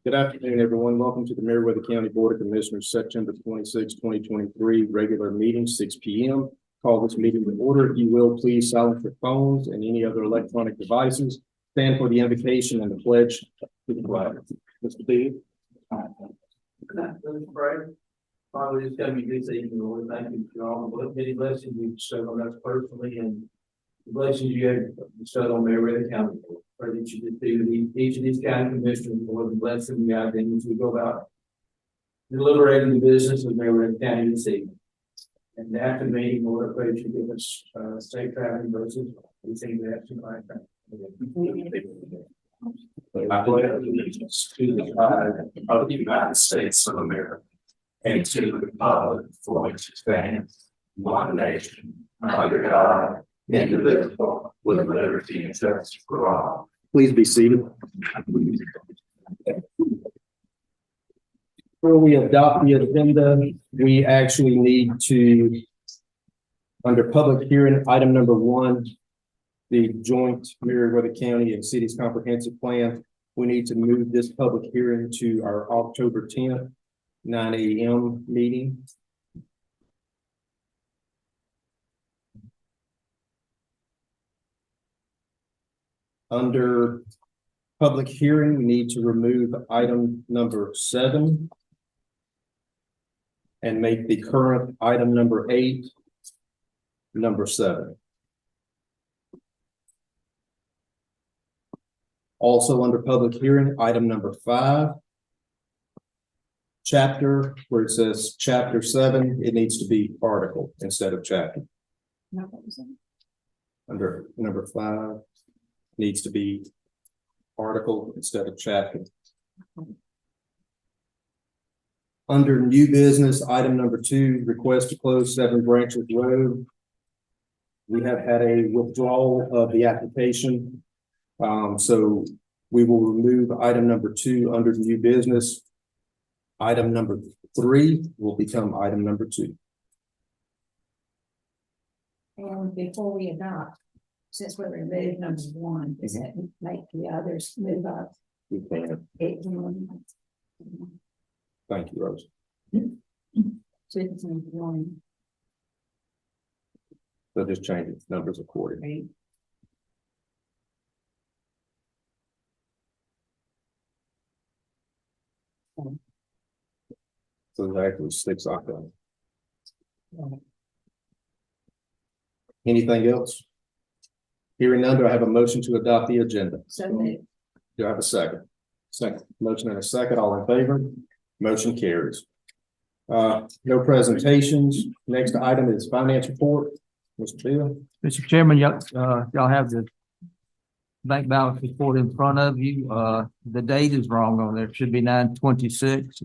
Good afternoon, everyone. Welcome to the Meriwether County Board of Commissioners, September 26, 2023, regular meeting, 6 p.m. Call this meeting to order. If you will, please silence your phones and any other electronic devices. Stand for the invocation and the pledge to the flag. Mr. D. Let's pray. Father, we just come to you this evening, Lord. Thank you for all the many blessings you bestowed on us personally and the blessings you have bestowed on Meriwether County. Pray that you just be with each of these county commissioners, Lord, and bless them guide them as we go about deliberating the business of Meriwether County this evening. And after the meeting, Lord, I pray that you give us safe traveling versus we think that tonight. I pledge allegiance to the flag of the United States of America and to the republic for which it stands, one nation, under God, indivisible, with liberty and justice for all. Please be seated. Before we adopt the agenda, we actually need to, under public hearing, item number 1, the joint Meriwether County and Cities Comprehensive Plan. We need to move this public hearing to our October 10th, 9 a.m. meeting. Under public hearing, we need to remove item number 7 and make the current item number 8 number 7. Also under public hearing, item number 5, chapter, where it says chapter 7, it needs to be article instead of chapter. Under number 5, needs to be article instead of chapter. Under new business, item number 2, request to close 7 Branches Road. We have had a withdrawal of the application. So we will remove item number 2 under new business. Item number 3 will become item number 2. And before we adopt, since we removed number 1, does that make the others move up? Thank you, Rose. So it's number 1. So just change its numbers accordingly. So there's actually 6 items. Anything else? Hearing none, do I have a motion to adopt the agenda? So moved. Do I have a second? Second. Motion and a second. All in favor? Motion carries. No presentations. Next item is finance report. Mr. Bill. Mr. Chairman, y'all have the bank balance report in front of you. The date is wrong on there. It should be 9/26.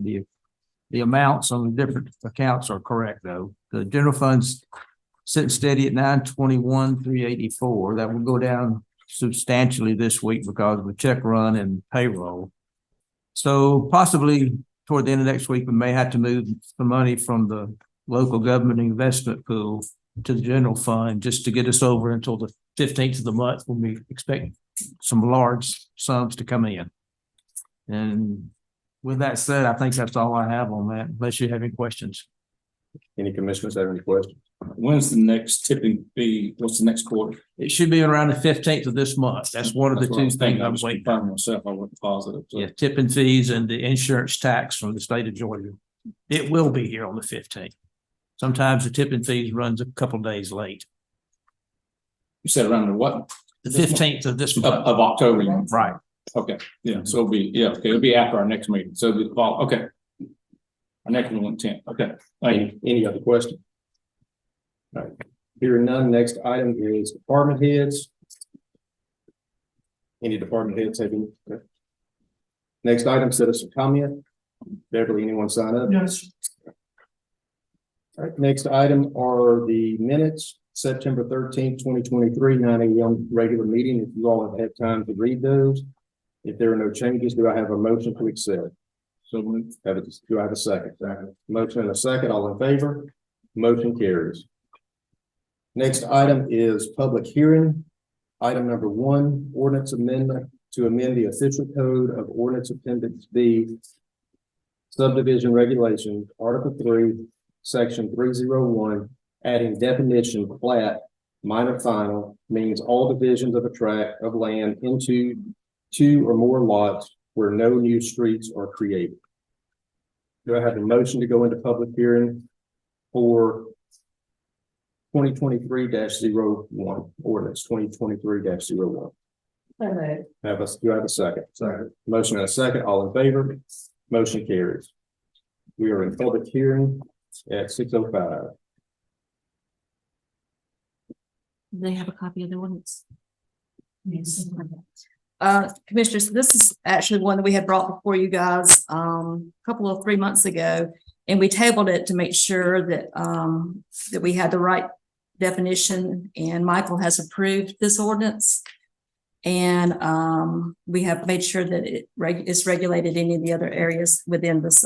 The amounts on the different accounts are correct, though. The general fund's sitting steady at 921,384. That will go down substantially this week because of the check run and payroll. So possibly toward the end of next week, we may have to move the money from the local government investment pool to the general fund just to get us over until the 15th of the month when we expect some large sums to come in. And with that said, I think that's all I have on that, unless you have any questions. Any commissioners have any questions? When's the next tipping fee? What's the next quarter? It should be around the 15th of this month. That's one of the two things I'm waiting for. Myself, I wasn't positive. So. Yeah, tipping fees and the insurance tax from the state of Georgia. It will be here on the 15th. Sometimes the tipping fees runs a couple of days late. You said around the what? The 15th of this month. Of October. Right. Okay. Yeah. So it'll be it'll be after our next meeting. So it'll be the fall. Okay. Our next one on 10th. Okay. Thank you. Any other question? All right. Hearing none, next item is department heads. Any department heads have any? Okay. Next item, citizen comment. Beverly, anyone sign up? Yes. All right, next item are the minutes, September 13th, 2023, 9 a.m. regular meeting. If you all have had time to read those. If there are no changes, do I have a motion to accept? So do I have a second? Second. Motion and a second. All in favor? Motion carries. Next item is public hearing. Item number 1, ordinance amendment to amend the official code of ordinance appendix B, subdivision regulations, Article 3, Section 301, adding definition plat, minor final means all divisions of a tract of land into two or more lots where no new streets are created. Do I have a motion to go into public hearing for 2023-01, ordinance 2023-01? So moved. Do I have a second? Second. Motion and a second, all in favor? Motion carries. We are in public hearing at 6:05. They have a copy of the ordinance. Yes. Commissioners, this is actually one that we had brought before you guys, a couple of 3 months ago. And we tabled it to make sure that, that we had the right definition, and Michael has approved this ordinance. And, we have made sure that it's regulated in any of the other areas within this,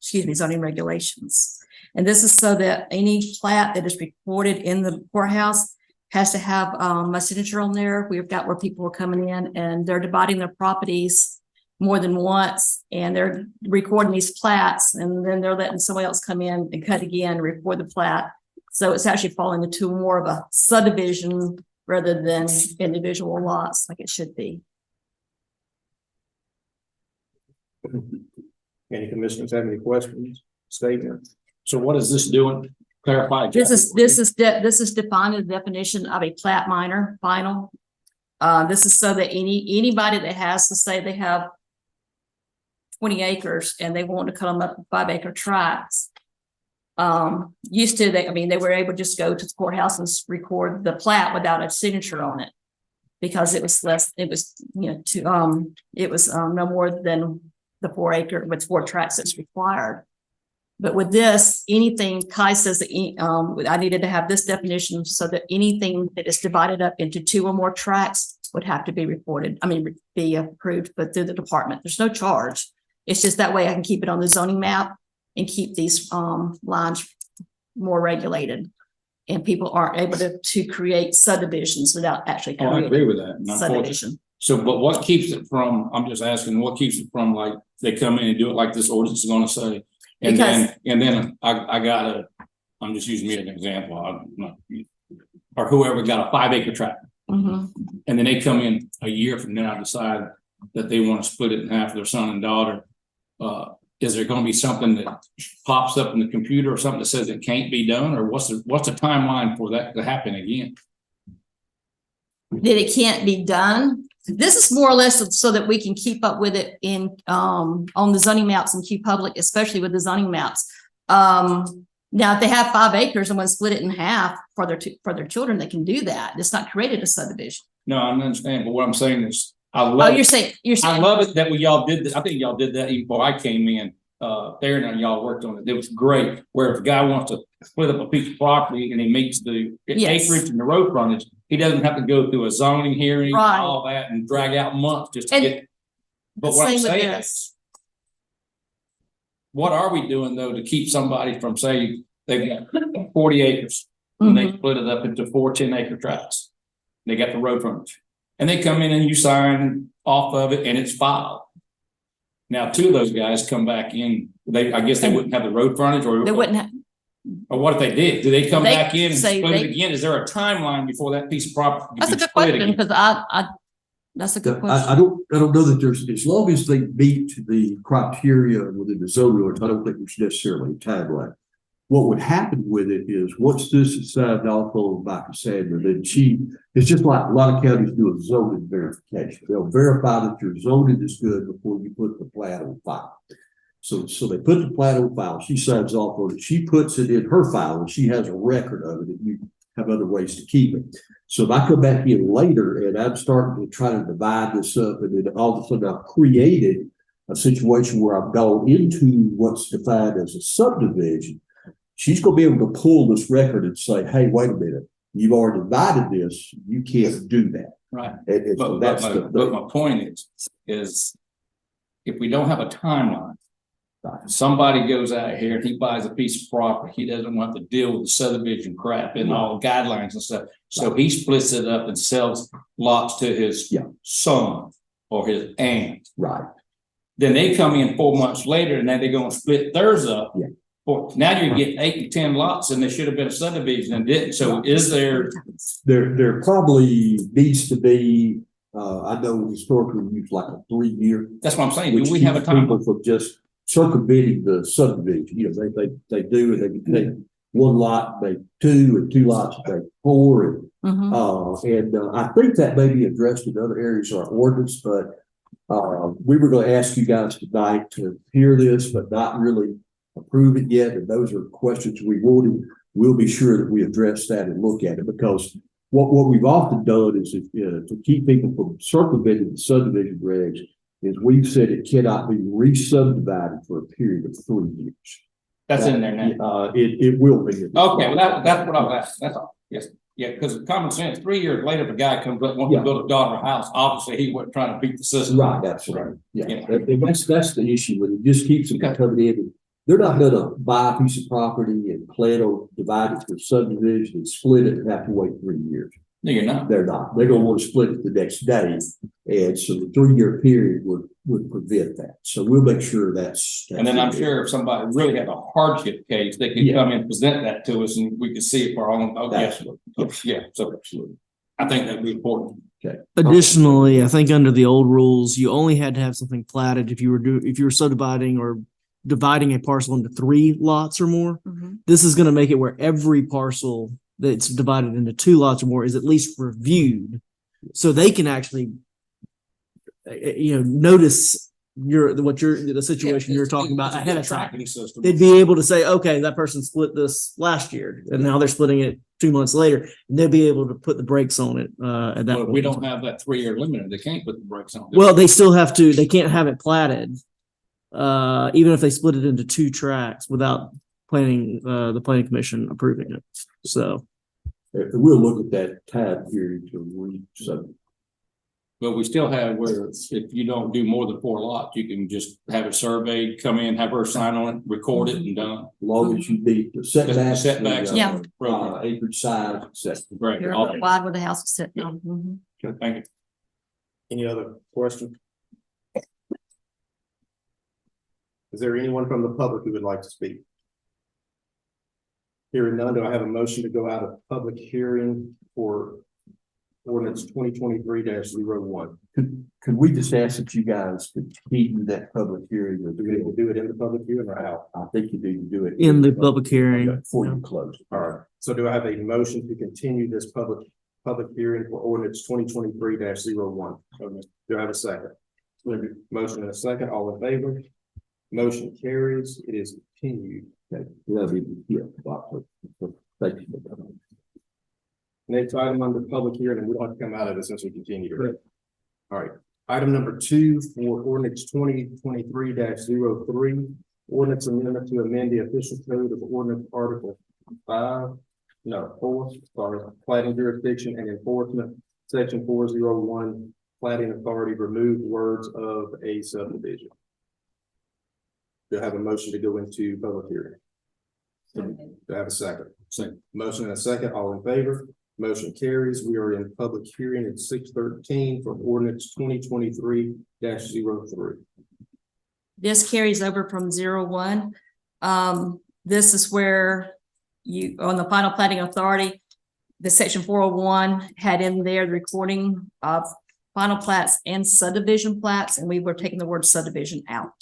zoning regulations. And this is so that any plat that is recorded in the courthouse has to have a signature on there. We've got where people are coming in and they're dividing their properties more than once, and they're recording these plats, and then they're letting somebody else come in and cut again and record the plat. So it's actually falling into more of a subdivision rather than individual lots like it should be. Any commissioners have any questions, statements? So what is this doing? Clarify. This is defined as the definition of a plat minor final. This is so that anybody that has to say they have 20 acres and they want to cut them up in 5-acre tracts. Used to, they were able to just go to the courthouse and record the plat without a signature on it, because it was less. It was no more than the 4-acre with 4 tracts that's required. But with this, anything, Kai says that I needed to have this definition so that anything that is divided up into 2 or more tracts would have to be reported. Be approved, but through the department. There's no charge. It's just that way I can keep it on the zoning map and keep these lines more regulated. And people aren't able to create subdivisions without actually Oh, I agree creating with that. And subdivision. So, but what keeps it from, I'm just asking, what keeps it from, like, they come in and do it like this ordinance is gonna say? And then I'm just using me as an example, or whoever got a 5-acre tract. Mhm. And then they come in a year from now, decide that they want to split it in half, their son and daughter. Is there going to be something that pops up in the computer or something that says it can't be done? Or what's the timeline for that to happen again? That it can't be done. This is more or less so that we can keep up with it in on the zoning maps and Q Public, especially with the zoning maps. Now, if they have 5 acres and want to split it in half for their children, they can do that. It's not created a subdivision. No, I understand, but what I'm saying is, I love You're saying I love it that y'all did this. I think y'all did that even before I came in. There and y'all worked on it. It was great. Where if a guy wants to split up a piece of property and he meets the acreage and the road frontage, he doesn't have to go through a zoning hearing and all that and drag out months just to get. But what I'm saying is, what are we doing though to keep somebody from, say they've got 40 acres and they split it up into 4 10-acre tracts. They got the road frontage. And they come in and you sign off of it and it's filed. Now, 2 of those guys come back in, I guess they wouldn't have the road frontage, or they wouldn't have. Or what if they did? Do they come They back in and say split it again? Is there a timeline before that piece of property can That's a be good split question, again? because that's a good question. I don't know that there's, as long as they meet the criteria within the zoning ordinance, I don't think there's necessarily a timeline. What would happen with it is, once this is signed off on by Cassandra, then it's just like a lot of counties do a zoning verification. They'll verify that your zoning is good before you put the plat on file. So they put the plat on file, she signs off on it, she puts it in her file, and she has a record of it, and you have other ways to keep it. So if I come back in later and I'm starting to try to divide this up, and then all of a sudden I've created a situation where I've gone into what's defined as a subdivision, she's going to be able to pull this record and say, hey, wait a minute, you've already divided this, you can't do that. Right. But my point is if we don't have a timeline, somebody goes out here and he buys a piece of property, he doesn't want to deal with the subdivision crap and all the guidelines and stuff. So he splits it up and sells lots to his son. or his aunt. Right. Then they come in 4 months later and then they're gonna split theirs up. Yeah. Now you're getting 8 to 10 lots and there should have been a subdivision and didn't. So is there, There probably needs to be, I know historically we use like a 3-year. that's what I'm saying. Which Do we have a keeps time? people from just circumventing the subdivision, you know, they do, and they can take one lot, make 2, and 2 lots, make 4, and Mhm. I think that may be addressed in other areas of our ordinance, but we were gonna ask you guys tonight to hear this, but not really approve it yet, and those are questions we wanted. We'll be sure that we address that and look at it, because what we've often done is, to keep people from circumventing the subdivision regs, is we've said it cannot be re-subdivided for a period of 3 years. That's in there now. It will be. Okay, well, that's what I was asking. That's all. Yes. Yeah, because common sense, 3 years later, if a guy comes up, wants to Yeah. build a daughter a house, obviously he wasn't trying to beat the system. Right, absolutely. Yeah, Yeah. and that's the issue with it. Just keeps them coming in. And they're not gonna buy a piece of property and plan on dividing it for subdivision and split it and have to wait 3 years. No, you're not. They're not. They're gonna want to split it the next day. And so the 3-year period would prevent that. So we'll make sure that's. And then I'm sure if somebody really had a hardship case, they could Yeah. come and present that to us and we could see it for our own. Oh, yes. Yeah, so Absolutely. I think that'd be important. Additionally, I think under the old rules, you only had to have something platted if you were if you were subdividing or dividing a parcel into 3 lots or more. Mhm. This is going to make it where every parcel that's divided into 2 lots or more is at least reviewed, so they can actually, notice the situation you're talking about ahead of time. Tracking system. They'd be able to say, okay, that person split this last year, and now they're splitting it 2 months later, and they'll be able to put the brakes on it at that Well, point. we don't have that 3-year limit. They can't put the brakes on. Well, they still have to, they can't have it platted, even if they split it into 2 tracks without the planning commission approving it. So, We'll look at that time period to re-subdivide. But we still have where if you don't do more than 4 lots, you can just have it surveyed, come in, have her sign on it, record it and done. As long as you meet the setbacks. Setbacks. Yeah. Acreage size, et cetera. Right. You're Okay. wide where the house is sitting on. Mhm. Thank you. Any other questions? Is there anyone from the public who would like to speak? Hearing none, do I have a motion to go out of public hearing for ordinance 2023-01? Could we just ask that you guys continue that public hearing? Or Do we need to do it in the public hearing or out? I think you need to do it. in the public hearing. Before you close. All right, so do I have a motion to continue this public hearing for ordinance 2023-01? Do I have a second? Motion and a second, all in favor? Motion carries, it is continued. Okay. Yeah. Thank you. Next item under public hearing, and we don't have to come out of it since we continue. All right, item number 2 for ordinance 2023-03, ordinance amendment to amend the official code of ordinance article 4, plating jurisdiction and enforcement, section 401, plating authority, remove words of a subdivision. Do I have a motion to go into public hearing? Do I have a second? Second. Motion and a second, all in favor? Motion carries. We are in public hearing at 6:13 for ordinance 2023-03. This carries over from 01. This is where you, on the final planning authority, the section 401 had in there the recording of final plats and subdivision plats, and we were taking the word subdivision out.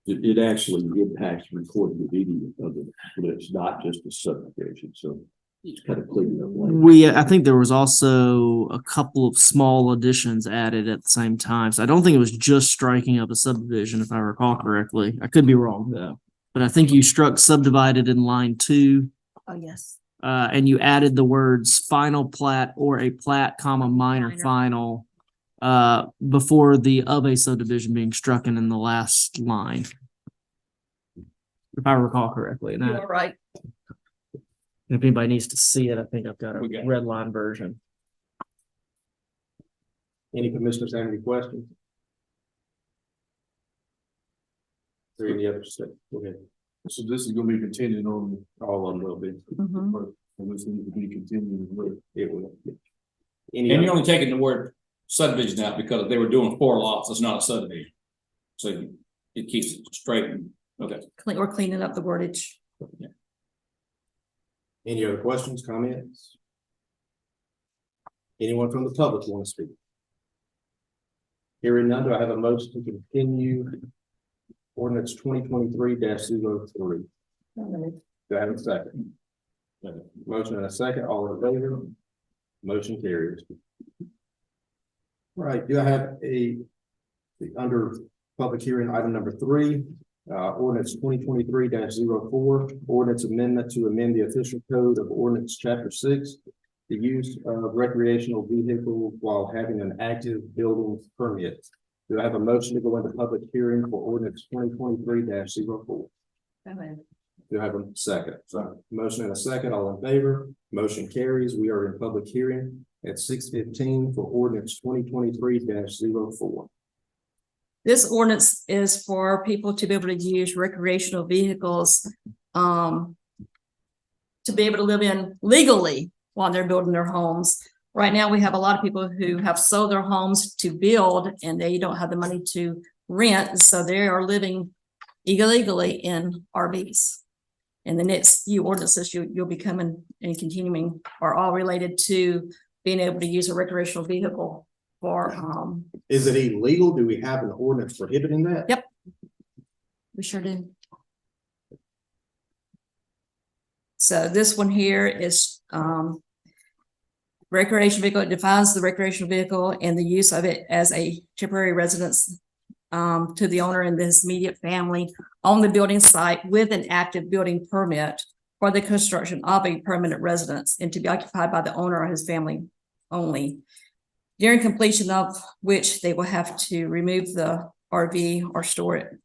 It actually impacts recording of any of it, but it's not just a subdivision, so it's kind of cleaning up. I think there was also a couple of small additions added at the same time. So I don't think it was just striking up a subdivision, if I recall correctly. I could be wrong though, but I think you struck subdivided in line 2. Oh, yes. And you added the words final plat or a plat, minor final, before the of a subdivision being struck in the last line. If I recall correctly. And You're right. if anybody needs to see it, I think I've got a We got it. red line version. Any commissioners have any questions? Is there any other stuff? Go ahead. So this is gonna be continuing on All of them will be. Mhm. and this needs to be continuing with. It will. Any And you're other- only taking the word subdivision out because they were doing 4 lots, it's not a subdivision. So it keeps it straight, okay. We're cleaning up the wordage. Any other questions, comments? Anyone from the public want to speak? Hearing none, do I have a motion to continue ordinance 2023-03? Do I have a second? Motion and a second, all in favor? Motion carries. All right, do I have under public hearing, item number 3, ordinance 2023-04, ordinance amendment to amend the official code of ordinance chapter 6, the use of recreational vehicle while having an active building permit. Do I have a motion to go into public hearing for ordinance 2023-04? Do I have a second? Motion and a second, all in favor? Motion carries. We are in public hearing at 6:15 for ordinance 2023-04. This ordinance is for people to be able to use recreational vehicles, to be able to live in legally while they're building their homes. Right now, we have a lot of people who have sold their homes to build and they don't have the money to rent, so they are living illegally in RVs. And the next few ordinances you'll be coming and continuing are all related to being able to use a recreational vehicle for, Is it illegal? Do we have an ordinance prohibiting that? Yep. We sure do. So this one here is, recreational vehicle. It defines the recreational vehicle and the use of it as a temporary residence to the owner and his immediate family on the building site with an active building permit for the construction of a permanent residence and to be occupied by the owner or his family only. During completion of which they will have to remove the RV or store it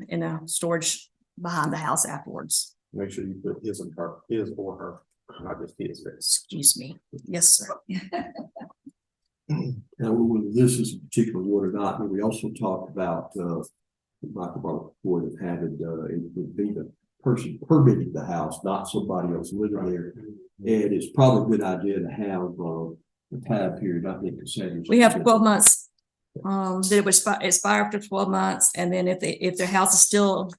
in a storage behind the house afterwards. Make sure you put his and her, his or her, not just his. Excuse me. Yes, sir. Now, whether this is a particular ward or not, but we also talked about, Michael brought before that having, it would be the person permitting the house, not somebody else living there. And it's probably a good idea to have, a time period, I think. We have 12 months. That it would expire after 12 months. And then if their house is still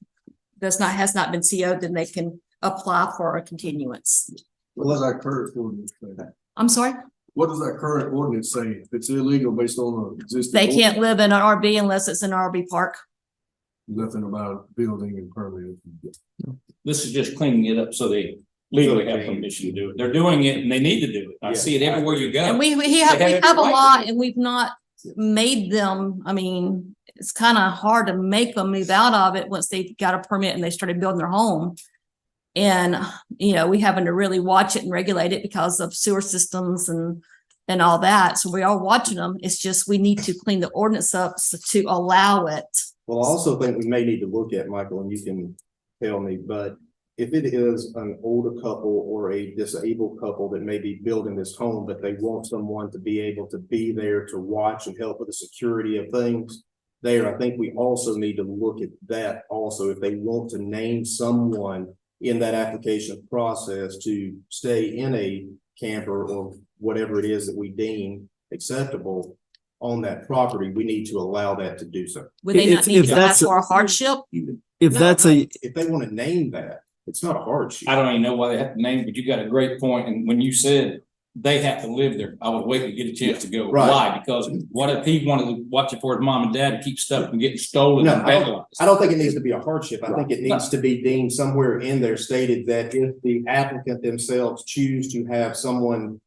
has not been CO'd, then they can apply for a continuance. What does that current ordinance say? I'm sorry? What does that current ordinance say? If it's illegal based on the existing. They can't live in an RV unless it's an RV park. Nothing about building and permit. This is just cleaning it up so they legally have permission to do it. They're doing it and they need to do it. I see it everywhere you go. And we They have have a every right lot to. and we've not made them, I mean, it's kind of hard to make them move out of it once they got a permit and they started building their home. And, we having to really watch it and regulate it because of sewer systems and all that. So we are watching them. It's just, we need to clean the ordinance up to allow it. Well, I also think we may need to look at, Michael, and you can tell me, but if it is an older couple or a disabled couple that may be building this home, but they want someone to be able to be there to watch and help with the security of things there, I think we also need to look at that also, if they want to name someone in that application process to stay in a camper or whatever it is that we deem acceptable on that property, we need to allow that to do so. Would they not If need to that's ask for a hardship? If No, that's no, a, if they want to name that, it's not a hardship. I don't even know why they have to name, but you got a great point. And when you said they have to live there, I was waiting to get a chance to go. Right. Why? Because what if he wanted to watch it for his mom and dad and keep stuff from getting stolen No, and I vandalized? don't think it needs to be a hardship. I think it needs to be deemed somewhere in there stated that if the applicant themselves choose to have someone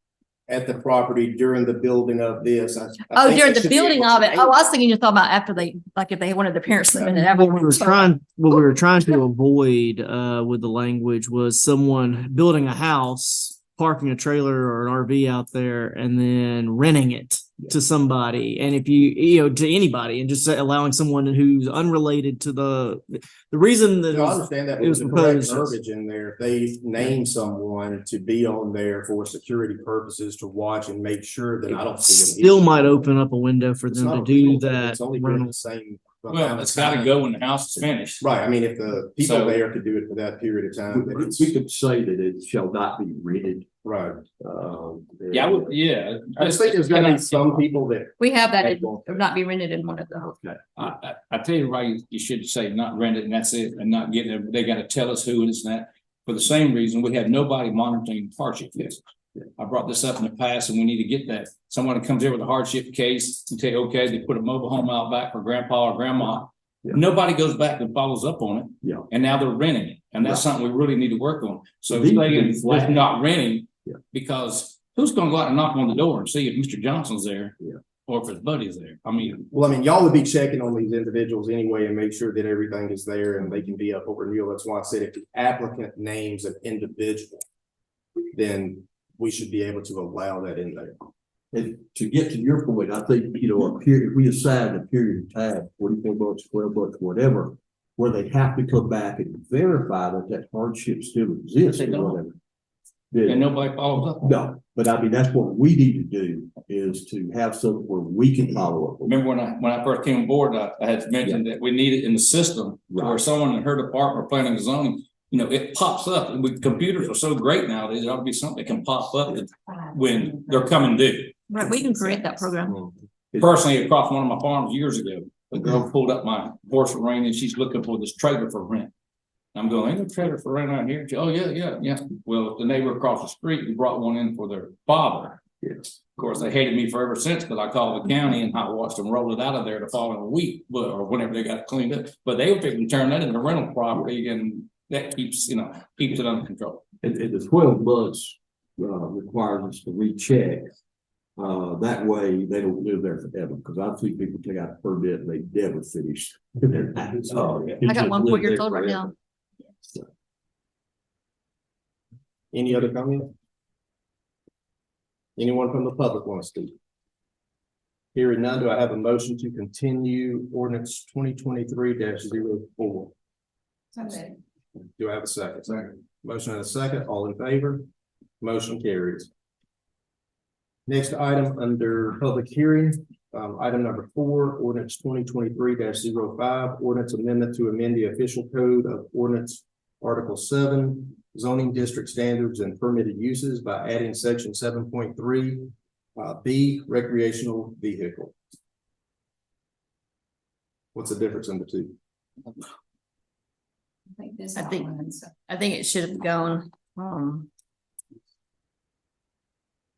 at the property during the building of this. I think During it the should be building able of to it. Oh, I was thinking you're talking about after if they wanted the parents to live in it. what we were trying to avoid with the language was someone building a house, parking a trailer or an RV out there, and then renting it to somebody. And if to anybody, and just allowing someone who's unrelated to the reason that No, I understand that, it but was the correct proposed. verbiage in there, if they name someone to be on there for security purposes to watch and make sure, then I don't see an still issue. might open up a window for It's them not to a do rule, but that. It's only been the same. amount Well, of it's gotta time. go when the house is finished. Right, I mean, if the people So- there could do it for that period of time, then it's. We could say that it shall not be rented Right. Yeah, I would, yeah. I just think there's gonna be some people that. We have that, it would not be rented in one of those. I tell you right, you should say not rent it and that's it, and not get it. They gotta tell us who it is and that. For the same reason, we have nobody monitoring hardship cases. I brought this up in the past and we need to get that. Someone that comes in with a hardship case and say, okay, they put a mobile home out back for grandpa or grandma. Yeah. Nobody goes back and follows up on it. Yeah. And now they're renting it. And that's Right. something we really need to work on. So These saying are flat. it's not renting. Yeah. Because who's gonna go out and knock on the door and see if Mr. Johnson's there? Yeah. Or if his buddy's there? I mean, Well, I mean, y'all would be checking on these individuals anyway and make sure that everything is there and they can be up for renewal. That's why I said if the applicant names an individual, then we should be able to allow that in there. And to get to your point, I think, you know, a period, we assign a period of time, 44 months, 12 months, whatever, where they have to come back and verify that that hardship still exists. They or don't. whatever. and Yeah, nobody follows up. no, but I mean, that's what we need to do is to have something where we can follow up. Remember when I first came on board, I had mentioned that we need it in the system where Right. someone in her department or planning and zoning, you know, it pops up. And with computers are so great nowadays, there ought to be something that can pop up when they're coming due. Right, we can create that program. Personally, across one of my farms years ago, a girl pulled up my horse ring and she's looking for this trailer for rent. I'm going, ain't no trailer for rent out here. She, oh, yeah. Well, the neighbor across the street, who brought one in for their father. Yes. Of course, they hated me for ever since, because I called the county and I watched them roll it out of there the following week, or whenever they got it cleaned up. But they were fixing to turn that into rental property, and that keeps it under control. And the 12 months, requires us to recheck. That way they don't live there forever, because I've seen people take out a permit and they never finish. Oh, yeah. I got one 4-year-old right now. Any other comment? Anyone from the public want to speak? Hearing none, do I have a motion to continue ordinance 2023-04? Do I have a second? Second. Motion and a second, all in favor? Motion carries. Next item under public hearing, item number 4, ordinance 2023-05, ordinance amendment to amend the official code of ordinance Article 7, zoning district standards and permitted uses by adding section 7.3 B, recreational vehicle. What's the difference in the two? I think it should have gone,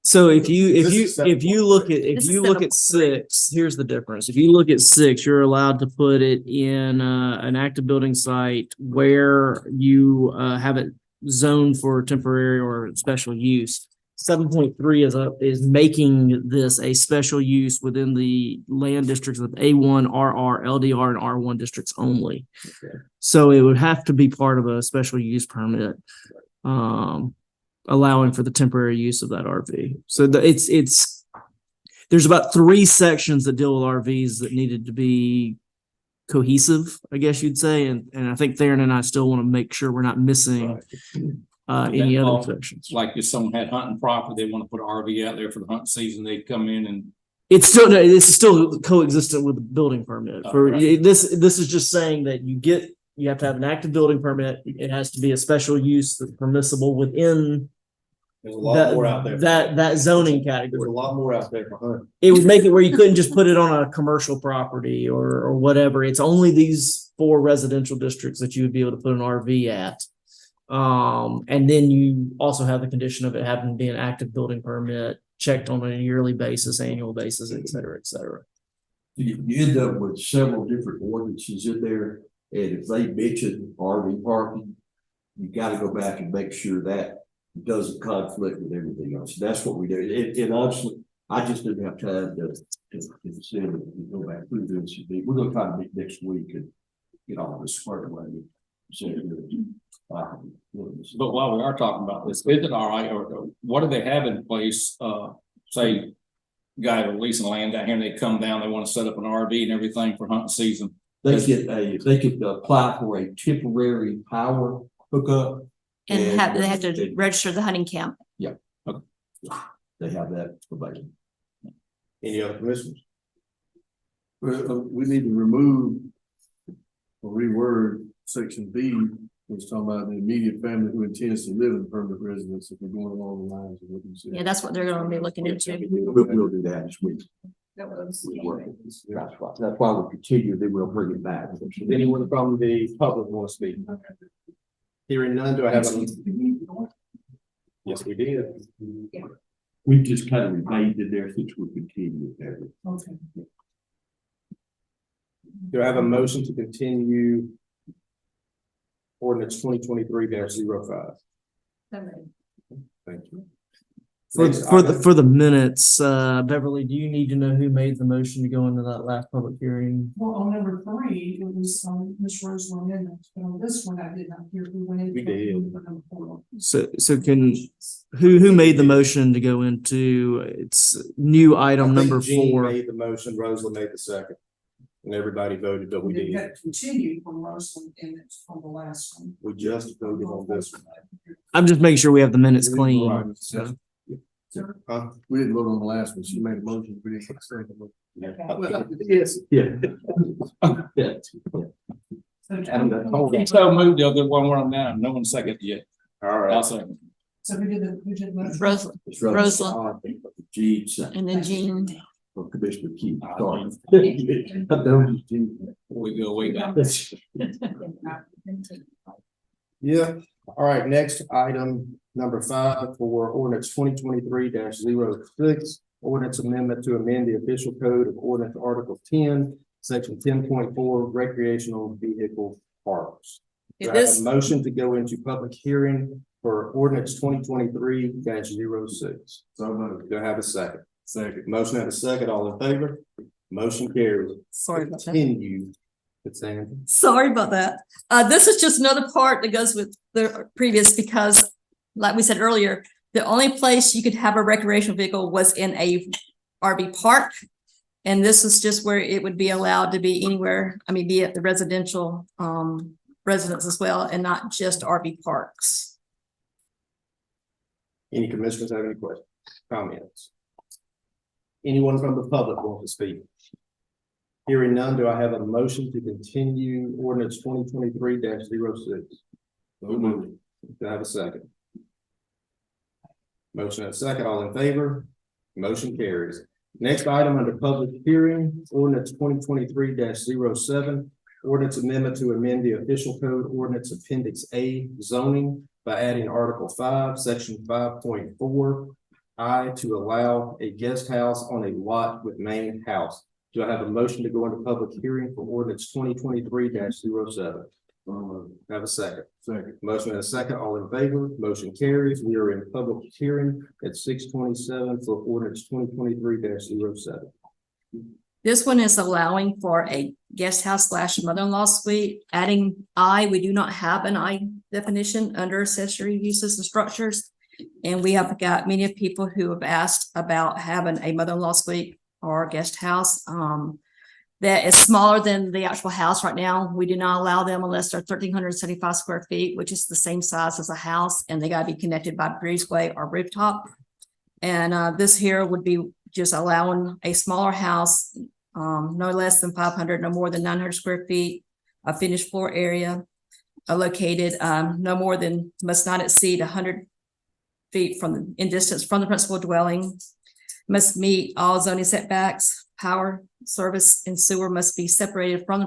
So if you This is look at This is 6, here's the difference. If you look at 6, you're allowed to put it in an active building site where you have it zoned for temporary or special use. 7.3 is making this a special use within the land districts of A1, RR, LDR, and R1 districts only. Okay. So it would have to be part of a special use permit. Allowing for the temporary use of that RV. So there's about 3 sections that deal with RVs that needed to be cohesive, I guess you'd say. And I think Theron and I still want to make sure we're not missing any That other all- sections. Like if someone had hunting property, they want to put an RV out there for the hunting season, they'd come in and This is still coexistent with the building permit. Oh, For right. this is just saying that you have to have an active building permit. It has to be a special use that's permissible within There's a lot more out there. that zoning There's a category. lot more out there for hunting. It would make it where you couldn't just put it on a commercial property or whatever. It's only these 4 residential districts that you would be able to put an RV at. And then you also have the condition of it having to be an active building permit, checked on a yearly basis, annual basis, et cetera, et cetera. You end up with several different ordinances in there, and if they mention RV parking, you gotta go back and make sure that doesn't conflict with everything else. That's what we do. And honestly, I just didn't have time to sit and go back through this. We're gonna try to meet next week and get all this squared away. But while we are talking about this, is it all right, or what do they have in place, say, guy releasing land down here, and they come down, they want to set up an RV and everything for hunting season? They could apply for a temporary power hookup. and they have to register the hunting camp. They have that available. Any other commissioners? We need to remove or reword section B was talking about the immediate family who intends to live in permanent residence, if we're going along the lines of what you said. Yeah, that's what they're gonna be looking into. We'll do that this week. That was- That's why we continue, then we'll bring it back. Anyone from the public want to speak? Hearing none, do I have a? Yes, we did. We just kind of remained in there since we continued there. Do I have a motion to continue ordinance 2023-05? Thank you. Next item. For the minutes, Beverly, do you need to know who made the motion to go into that last public hearing? Well, on number 3, it was, Ms. Roseland Emmons, but on this one, I did not hear who went in. We did. Number 4. So can, who made the motion to go into, it's new item I think number Jean 4? made the motion, Roseland made the second. And everybody voted, but we We did. got continued from Roseland Emmons from the last one. We just voted on this one. I'm just making sure we have the minutes clean. Right. Huh? We didn't vote on the last one. She made a motion. We didn't say the motion. Yes. Yeah. So moved the other one we're on now. No one seconded yet. All I'll right. second. So who did the motion? Roseland, It's right. Roseland. Gene second, and then Jean. or Commissioner Key, sorry. We go way back. Yeah, all right, next item, number 5 for ordinance 2023-06. Ordinance amendment to amend the official code of ordinance article 10, section 10.4 recreational vehicle parks. Do I have This, a motion to go into public hearing for ordinance 2023-06? So moved. Do I have a second? Second. Motion and a second, all in favor? Motion carries. sorry about that. Continue. Cassandra. Sorry about that. This is just another part that goes with the previous because like we said earlier, the only place you could have a recreational vehicle was in a RV park. And this is just where it would be allowed to be anywhere, I mean, be at the residential residence as well, and not just RV parks. Any commissioners have any questions, comments? Anyone from the public want to speak? Hearing none, do I have a motion to continue ordinance 2023-06? So moved. Do I have a second? Motion and a second, all in favor? Motion carries. Next item under public hearing, ordinance 2023-07. Ordinance amendment to amend the official code ordinance appendix A zoning by adding article 5, section 5.4 I to allow a guest house on a lot with main house. Do I have a motion to go into public hearing for ordinance 2023-07? Have a second. Second. Motion and a second, all in favor, motion carries. We are in public hearing at 6:27 for ordinance 2023-07. This one is allowing for a guest house / mother-in-law suite, adding I, we do not have an I definition under accessory uses and structures. And we have got many of people who have asked about having a mother-in-law suite or guest house. That is smaller than the actual house right now. We do not allow them unless they're 1,375 square feet, which is the same size as a house, and they gotta be connected by breezeway or rooftop. And this here would be just allowing a smaller house, no less than 500, no more than 900 square feet, a finished floor area, located no more than, must not exceed 100 feet from in distance from the principal dwelling, must meet all zoning setbacks, power, service, and sewer must be separated from the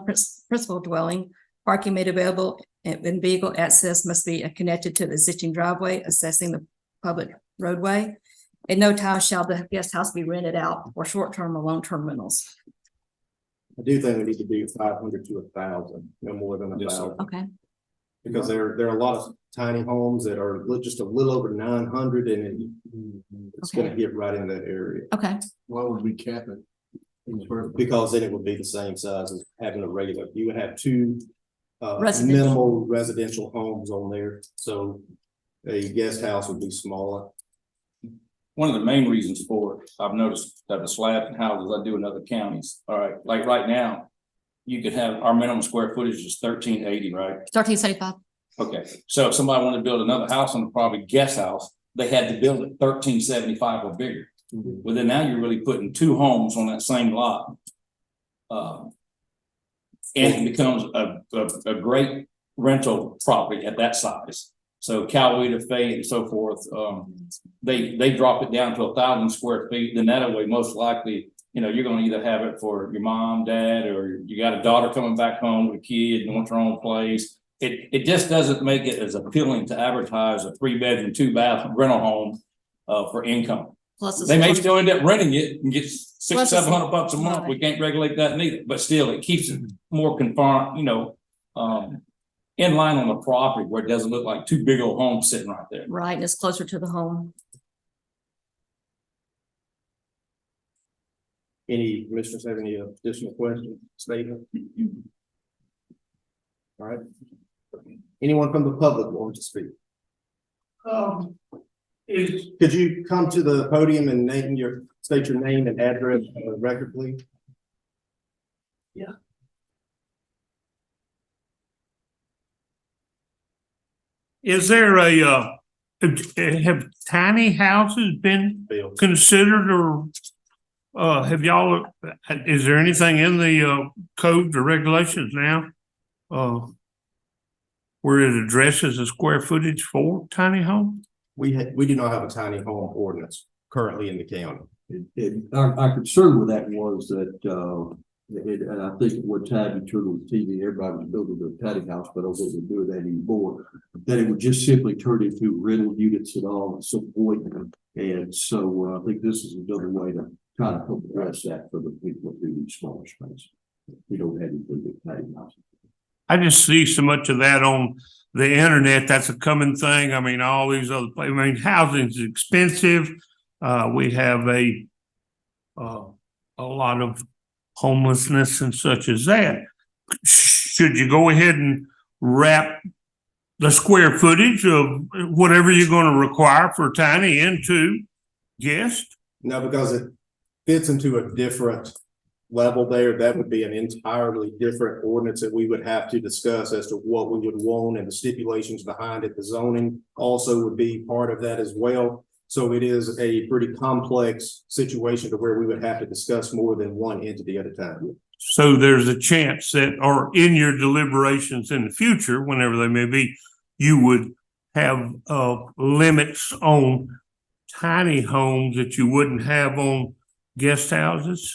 principal dwelling. Parking made available and vehicle access must be connected to the existing driveway, accessing the public roadway. In no time shall the guest house be rented out for short-term or long-term rentals. I do think we need to do 500 to 1,000, no more than Yes, sir. 1,000. Okay, Because there are a lot of tiny homes that are just a little over 900 and it's gonna Okay. get right in that area. okay. Why would we cap it? In the first- Because then it would be the same size as having a regular, you would have two Residential. minimal residential homes on there, so a guest house would be smaller. One of the main reasons for it, I've noticed that the slab houses I do in other counties, all right, like right now, you could have, our minimum square footage is 1380, right? 1375. Okay, so if somebody wanted to build another house on the property, guest house, they had to build it 1375 or bigger. Well, then now you're really putting two homes on that same lot. And it becomes a great rental property at that size. So Coweta, Fayette and so forth, they drop it down to 1,000 square feet, then that way most likely, you know, you're gonna either have it for your mom, dad, or you got a daughter coming back home with a kid and wants her own place. It just doesn't make it as appealing to advertise a 3-bedroom, 2-bath rental home for income. Plus it's They may still end up renting it and get Plus it's- $600-700 a month. We can't regulate that neither, but still it keeps it more confined, you know, in line on the property where it doesn't look like two big old homes sitting right there. right, and it's closer to the home. Any commissioners have any additional questions, statement? All right. Anyone from the public want to speak? Could you come to the podium and state your name and address on the record, please? Yeah. Is there have tiny houses been considered, or have y'all, is there anything in the codes or regulations now where it addresses the square footage for tiny home? We do not have a tiny home ordinance currently in the county. Our concern with that was that, and I think at one time you turned on the TV, everybody was building a tiny house, but I wasn't doing that anymore. That it would just simply turn into rental units at all at some point. And so I think this is another way to kind of help address that for the people who do these smaller spaces. We don't have anything with tiny houses. I just see so much of that on the internet. That's a common thing. I mean, all these other places. I mean, housing is expensive. We have a lot of homelessness and such as that. Should you go ahead and wrap the square footage of whatever you're going to require for tiny into guest? No, because it fits into a different level there. That would be an entirely different ordinance that we would have to discuss as to what we would want and the stipulations behind it. The zoning also would be part of that as well. So it is a pretty complex situation to where we would have to discuss more than one entity at a time. So there's a chance that, or in your deliberations in the future, whenever they may be, you would have limits on tiny homes that you wouldn't have on guest houses?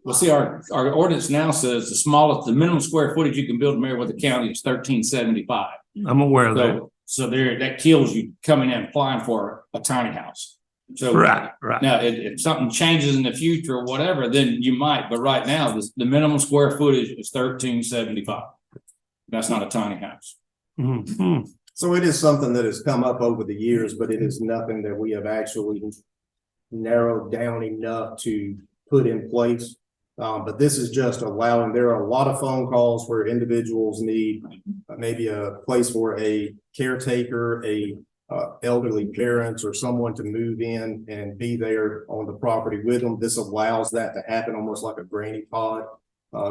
Well, see, our ordinance now says the minimum square footage you can build in Meriwether County is 1,375. I'm aware of that. So that kills you coming in applying for a tiny house. So Right. now if something changes in the future or whatever, then you might, but right now the minimum square footage is 1,375. That's not a tiny house. Mm-hmm. So it is something that has come up over the years, but it is nothing that we have actually narrowed down enough to put in place. But this is just allowing, there are a lot of phone calls where individuals need maybe a place for a caretaker, elderly parents or someone to move in and be there on the property with them. This allows that to happen almost like a granny pod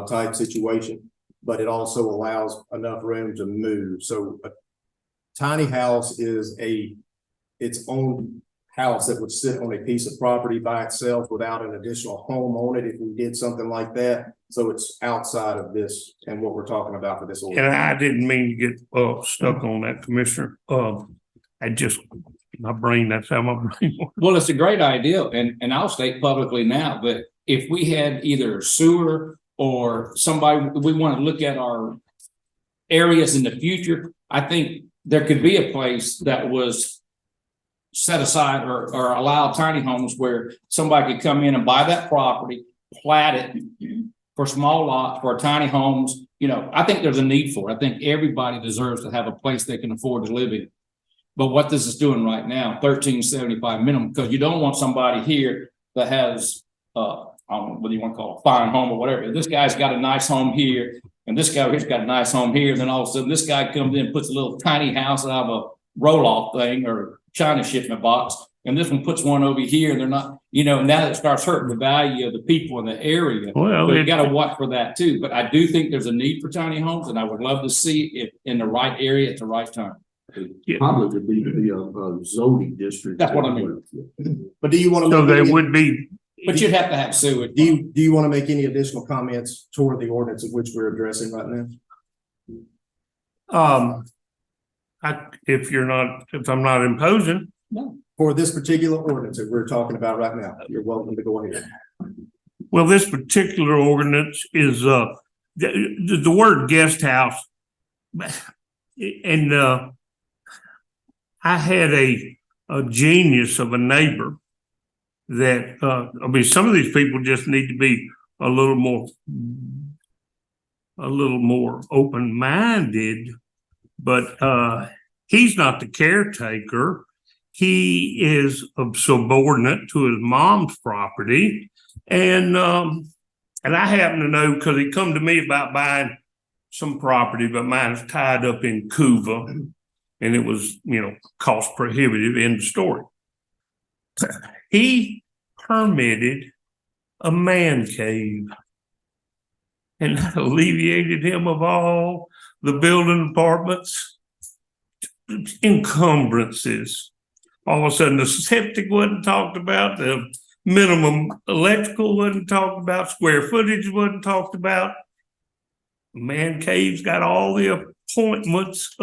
type situation, but it also allows enough room to move. So a tiny house is its own house that would sit on a piece of property by itself without an additional home on it if we did something like that. So it's outside of this and what we're talking about for this ordinance. And I didn't mean to get stuck on that, Commissioner. My brain, that's how my brain works. Well, it's a great idea, and I'll state publicly now that if we had either sewer or somebody, we want to look at our areas in the future, I think there could be a place that was set aside or allow tiny homes where somebody could come in and buy that property, plat it for small lots, for tiny homes. You know, I think there's a need for it. I think everybody deserves to have a place they can afford to live in. But what this is doing right now, 1,375 minimum, because you don't want somebody here that has, I don't know, what do you want to call it, a fine home or whatever. This guy's got a nice home here, and this guy here's got a nice home here. And then all of a sudden, this guy comes in and puts a little tiny house out of a roll-off thing or China shipment box, and this one puts one over here, and they're not, you know, now it starts hurting the value of the people in the area. Well, so you got to watch for that too. But I do think there's a need for tiny homes, and I would love to see it in the right area at the right time. Probably would be to be a zoning district. That's what I mean. But do you want to? So they would be. But you'd have to have sewage. Do you want to make any additional comments toward the ordinance of which we're addressing right now? if I'm not imposing, For this particular ordinance that we're talking about right now, you're welcome to go ahead. well, this particular ordinance is, the word guest house. And, I had a genius of a neighbor that, I mean, some of these people just need to be a little more open-minded, but, he's not the caretaker. He is a subordinate to his mom's property. And I happen to know because he come to me about buying some property, but mine's tied up in Cuba and it was, cost prohibitive in the story. He permitted a man cave and that alleviated him of all the building department's encumbrances. All of a sudden, the septic wasn't talked about, the minimum electrical wasn't talked about, square footage wasn't talked about. Man cave's got all the appointments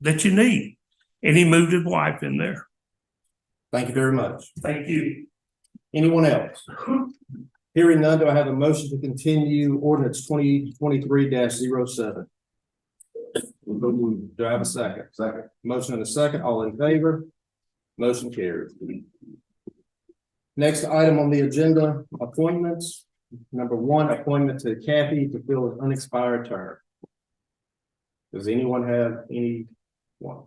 that you need. And he moved his wife in there. Thank you very much. Thank you. Anyone else? Hearing none, do I have a motion to continue ordinance 2023-07? Do I have a second? Second. Motion and a second, all in favor? Motion carries. Next item on the agenda, appointments. Number one, appointment to Kathy to fill an unexpired term. Does anyone have any one?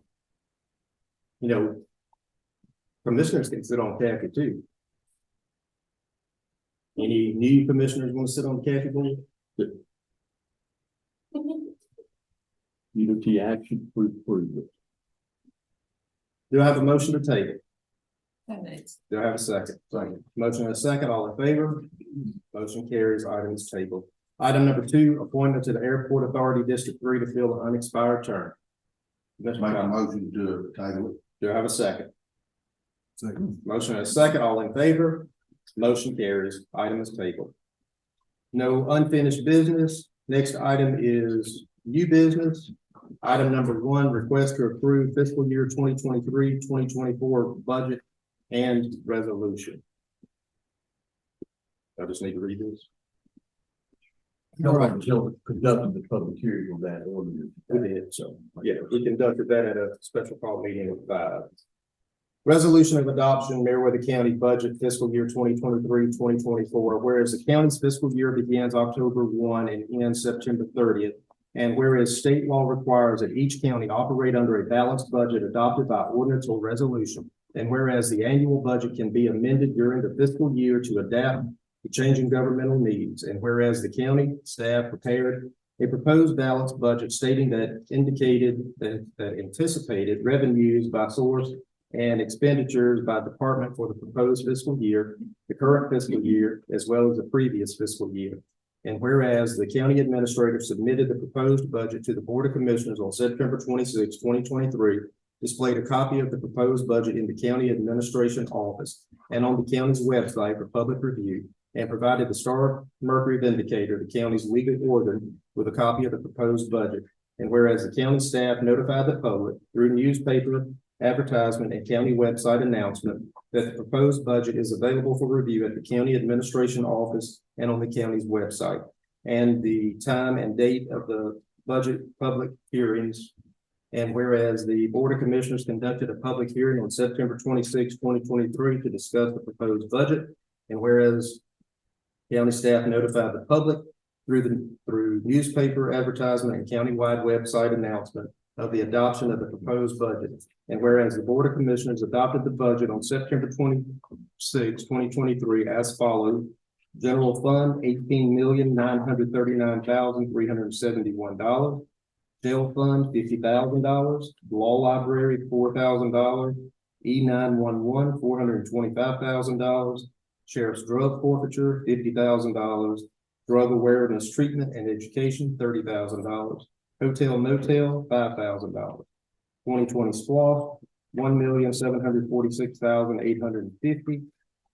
Commissioners can sit on Kathy too. Any new commissioners want to sit on Kathy board? Unity action for improvement. Do I have a motion to table? That makes. Do I have a second? Second. Motion and a second, all in favor? Motion carries, item is tabled. Item number two, appointment to the Airport Authority District 3 to fill an unexpired term. Make a motion to table it. Do I have a second? Second. Motion and a second, all in favor? Motion carries, item is tabled. No unfinished business. Next item is new business. Item number one, request to approve fiscal year 2023-2024 budget and resolution. I just need to read this. Nobody conducted the public hearing on that earlier. We did, so, yeah, we conducted that at a special call meeting at 5. Resolution of adoption, Meriwether County budget fiscal year 2023-2024, whereas the county's fiscal year begins October 1 and ends September 30th. And whereas state law requires that each county operate under a balanced budget adopted by ordinance or resolution. And whereas the annual budget can be amended during the fiscal year to adapt to changing governmental needs. And whereas the county staff prepared a proposed balanced budget stating that anticipated revenues by source and expenditures by department for the proposed fiscal year, the current fiscal year, as well as the previous fiscal year. And whereas the county administrator submitted the proposed budget to the Board of Commissioners on September 26, 2023, displayed a copy of the proposed budget in the county administration office and on the county's website for public review, and provided the Star Mercury Vindicator, the county's legal organ, with a copy of the proposed budget. And whereas the county staff notified the public through newspaper, advertisement, and county website announcement that the proposed budget is available for review at the county administration office and on the county's website. And the time and date of the budget public hearings. And whereas the Board of Commissioners conducted a public hearing on September 26, 2023 to discuss the proposed budget. And whereas county staff notified the public through newspaper advertisement and countywide website announcement of the adoption of the proposed budget. And whereas the Board of Commissioners adopted the budget on September 26, 2023 as follows: General Fund, $18,939,371. Jail Fund, $50,000. Law Library, $4,000. E911, $425,000. Sheriff's Drug Forfeiture, $50,000. Drug Awareness Treatment and Education, $30,000. Hotel Motel, $5,000. 2020 SPLOST, $1,746,850.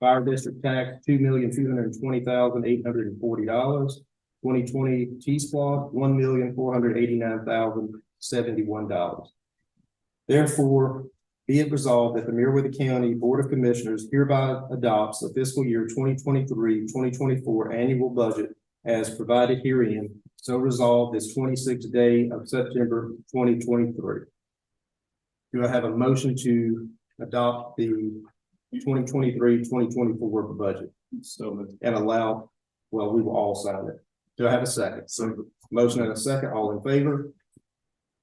Fire District Tax, $2,220,840. 2020 T-Squad, $1,489,071. Therefore, be it resolved that the Meriwether County Board of Commissioners hereby adopts the fiscal year 2023-2024 annual budget as provided herein. So resolved this 26th day of September 2023. Do I have a motion to adopt the 2023-2024 budget? So, and allow, well, we will all sign it. Do I have a second? So, motion and a second, all in favor?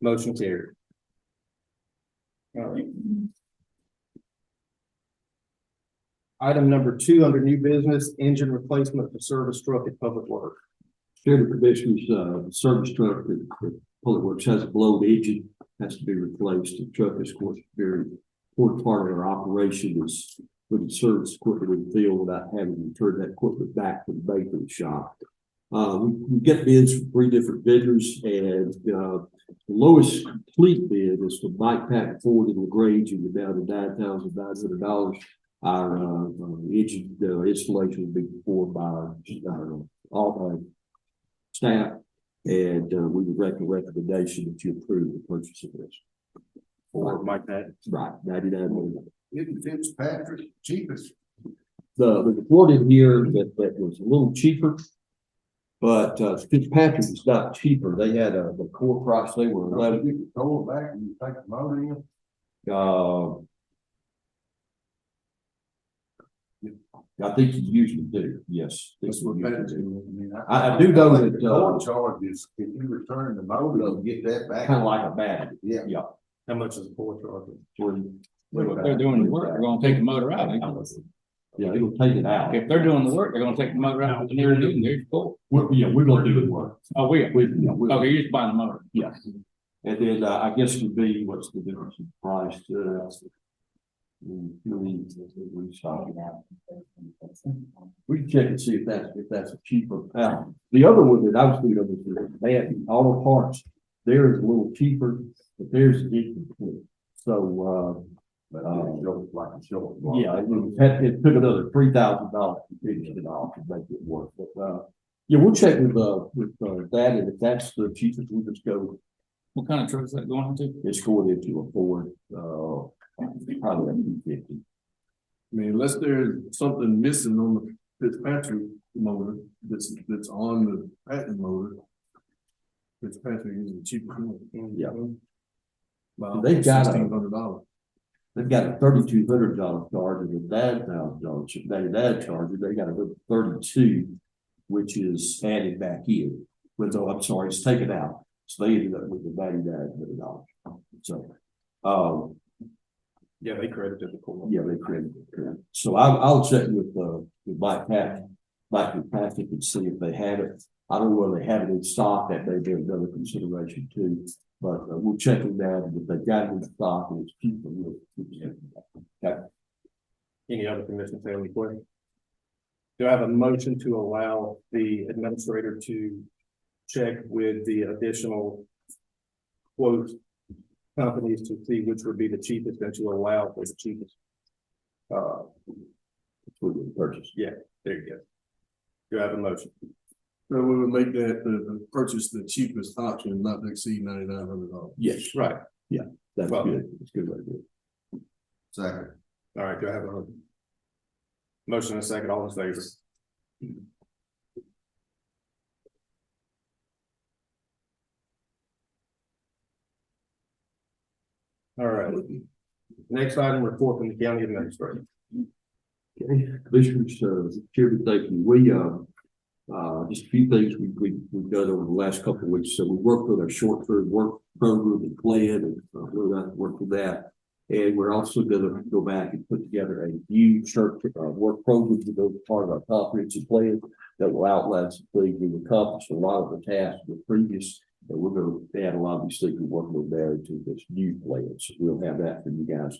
Motion carried. All right. Item number 2 under new business, engine replacement for service truck at Public Works. Chairman Commissioners, the service truck that Public Works has a blown engine, has to be replaced. The truck is, of course, very important part of our operation is with the service equipment in the field without having to turn that equipment back to the maintenance shop. We get bids from 3 different vendors, and the lowest complete bid is from Mike Patton Ford in LaGrange, and we're down to $9,900. Our engine installation will be performed by all our staff, and we would make a recommendation that you approve the purchase of this. Or Mike Patton. Right, $99 million. Isn't Fitzpatrick cheapest? The report in here that was a little cheaper, but Fitzpatrick is not cheaper. They had the core price, they were 11. You can throw it back and you take the motor in. I think you usually do, yes. That's what Usually Patton do. do. I mean, I do know that, the core charges, if you return the motor, you get that back. Kind of like a battery. Yeah. Yeah. How much is a port charger? If they're doing the work, they're gonna take the motor out. Yeah, it'll take it out. If they're doing the work, they're gonna take the motor out. And they're doing their cool. We're gonna do the work. Oh, we are. We're- Okay, you're just buying the motor. Yeah. And then I guess it would be, what's the difference in price? We can check and see if that's a cheaper. The other one that I was thinking of is they had auto parts. Theirs is a little cheaper, but theirs is equal. So, yeah, it took another $3,000 to finish it off to make it work. But, yeah, we'll check with that, and if that's the cheapest, we'll just go. What kind of truck is that going into? It's going into a Ford, probably a 250. I mean, unless there's something missing on the Fitzpatrick motor that's on the Patton motor. Fitzpatrick is the cheapest one. Yeah. About They've got a- $1,600. They've got a $3,200 charge and a $9,000 charge. They got a 32, which is added back in. Well, I'm sorry, it's taken out. So they ended up with the $99. So, Yeah, they credited the core. yeah, they credited it. So I'll check with Mike Patrick and see if they have it. I don't know whether they have it in stock. That may be another consideration too. But we'll check them down, and if they've got it in stock and it's cheaper, we'll check it out. Okay. Any other commissioners have any questions? Do I have a motion to allow the administrator to check with the additional quote companies to see which would be the cheapest and to allow for the cheapest? For the purchase. Yeah, there you go. Do I have a motion? So we would make that the purchase the cheapest option, not to exceed $9,900. Yes, Right. that's Well- good. That's a good way to do it. Second. All right, do I have a motion and a second, all in favor? All right. Next item, report from the county administrator. Okay, Commissioners, Chairman, thank you. We, just a few things we've done over the last couple of weeks. So we worked with our short-term work program and plan, and we're going to work with that. And we're also going to go back and put together a new work program to go part of our comprehensive plan that will outline some things we've accomplished, a lot of the tasks with previous. And we're going to add a lot of these things we're working with there to this new plan. So we'll have that for you guys.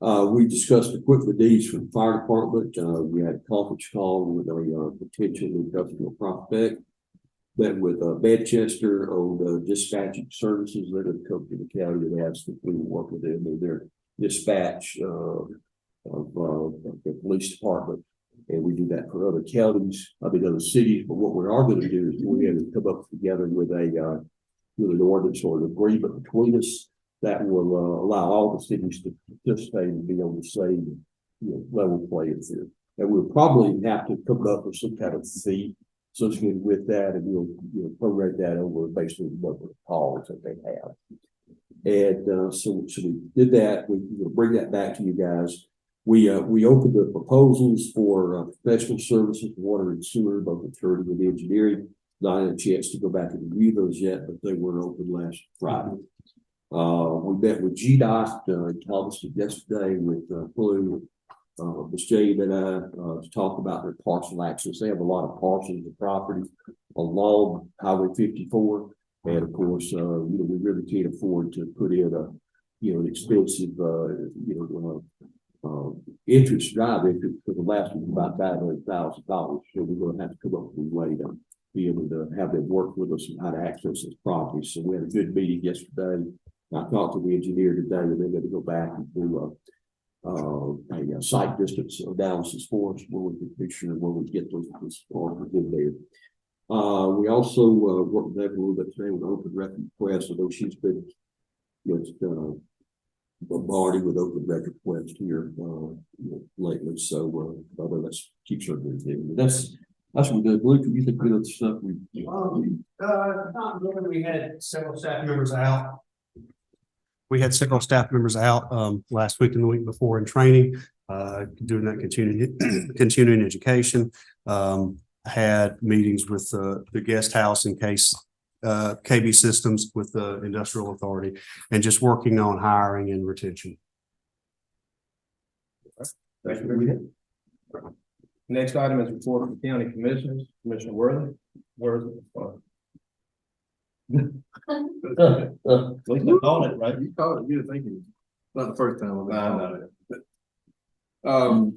We discussed equipment needs for the fire department. We had a conference call with a potential industrial prospect. Met with Manchester on dispatching services that have come to the county and asked if we would work with them in their dispatch of the police department. And we do that for other counties, other cities, but what we are gonna do is we're gonna come up together with an ordinance or an agreement between us that will, allow all the cities to participate and be on the same, level playing field. And we'll probably have to come up with some kind of fee associated with that, and we'll prorate that over based on the number of calls that they have. And so we did that. We'll bring that back to you guys. We opened the proposals for professional services, water and sewer, both attorney and engineering. Not had a chance to go back and review those yet, but they were open last Friday. We met with GDOT in Thomaston yesterday with Blue, Ms. Jade and I to talk about their parcel access. They have a lot of parcels of property along Highway 54. And of course, we really can't afford to put in an expensive, entrance drive entrance for the last one about $500,000. So we're going to have to come up with a way to be able to have them work with us on how to access this property. So we had a good meeting yesterday. I talked to the engineer today, and they're going to go back and do a site distance analysis for us where we can make sure where we get those orders in there. We also worked with them a little bit today with open record requests. I know she's been bombarded with open record requests here lately. So let's keep serving them. That's what we did. Luke, you think we did stuff we not really. We had several staff members out. We had several staff members out last week and the week before in training, doing that continuing education. Had meetings with the guest house in case KB Systems with the Industrial Authority, and just working on hiring and retention. Next item is report from the county commissioners. Commissioner Worthing. You called it, right? You called it. You're thinking. Not the first time.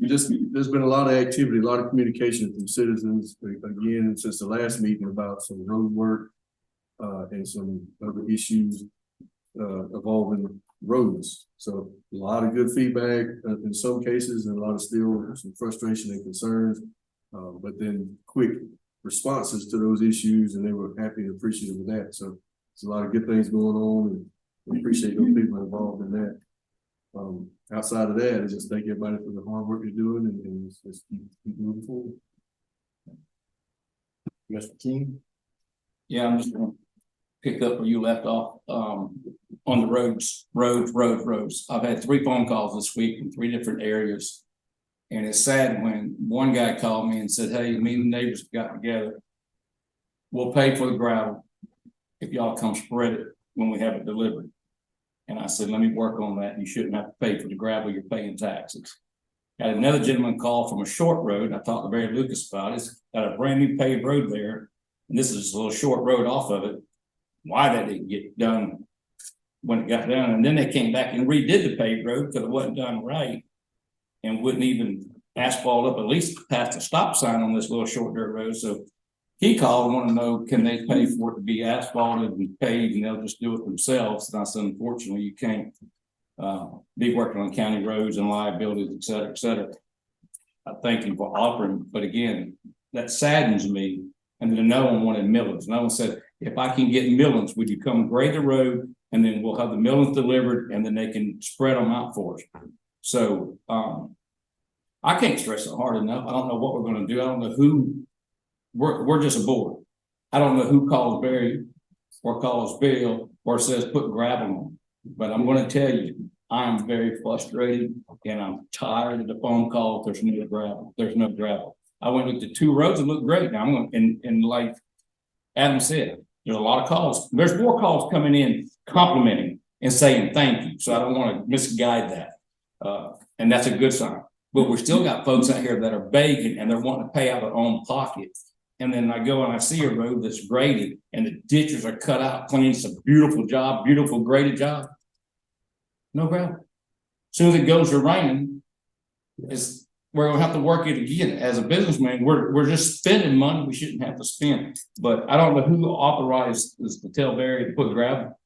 There's been a lot of activity, a lot of communication from citizens again since the last meeting about some road work and some other issues involving roads. So a lot of good feedback in some cases, and a lot of still some frustration and concerns, but then quick responses to those issues, and they were happy and appreciative of that. So there's a lot of good things going on, and we appreciate those people involved in that. Outside of that, I just thank everybody for the hard work you're doing, and just keep moving forward. Mr. King. Yeah, I'm just gonna pick up where you left off, on the roads. I've had 3 phone calls this week in 3 different areas. And it's sad when one guy called me and said, hey, me and the neighbors got together. We'll pay for the gravel if y'all come spread it when we have it delivered. And I said, let me work on that. You shouldn't have to pay for the gravel, you're paying taxes. Had another gentleman call from a short road. I talked to Barry Lucas about it. It's got a brand new paved road there. And this is a little short road off of it. Why that didn't get done when it got done. And then they came back and redid the paved road because it wasn't done right. And wouldn't even asphalt up at least past the stop sign on this little short dirt road. So he called and wanted to know, can they pay for it to be asphalted and paved, and they'll just do it themselves. And I said, unfortunately, you can't be working on county roads and liabilities, et cetera, et cetera. I thank you for offering, but again, that saddens me. And then no one wanted millings. No one said, if I can get millings, would you come grade the road, and then we'll have the millings delivered, and then they can spread them out for us. So I can't stress it hard enough. I don't know what we're going to do. I don't know who. We're just a board. I don't know who calls Barry or calls Bill or says put gravel on. But I'm going to tell you, I'm very frustrated, and I'm tired of the phone call. There's no gravel. There's no gravel. I went with the 2 roads and looked great. Now I'm going and like Adam said, there's a lot of calls. There's more calls coming in complimenting and saying thank you. So I don't want to misguide that. And that's a good sign. But we still got folks out here that are begging, and they're wanting to pay out of their own pocket. And then I go and I see a road that's graded and the ditches are cut out, clean. It's a beautiful job, beautiful graded job. No gravel. As soon as it goes to raining, we're gonna have to work it again. As a businessman, we're just spending money we shouldn't have to spend. But I don't know who authorized this to tell Barry to put gravel.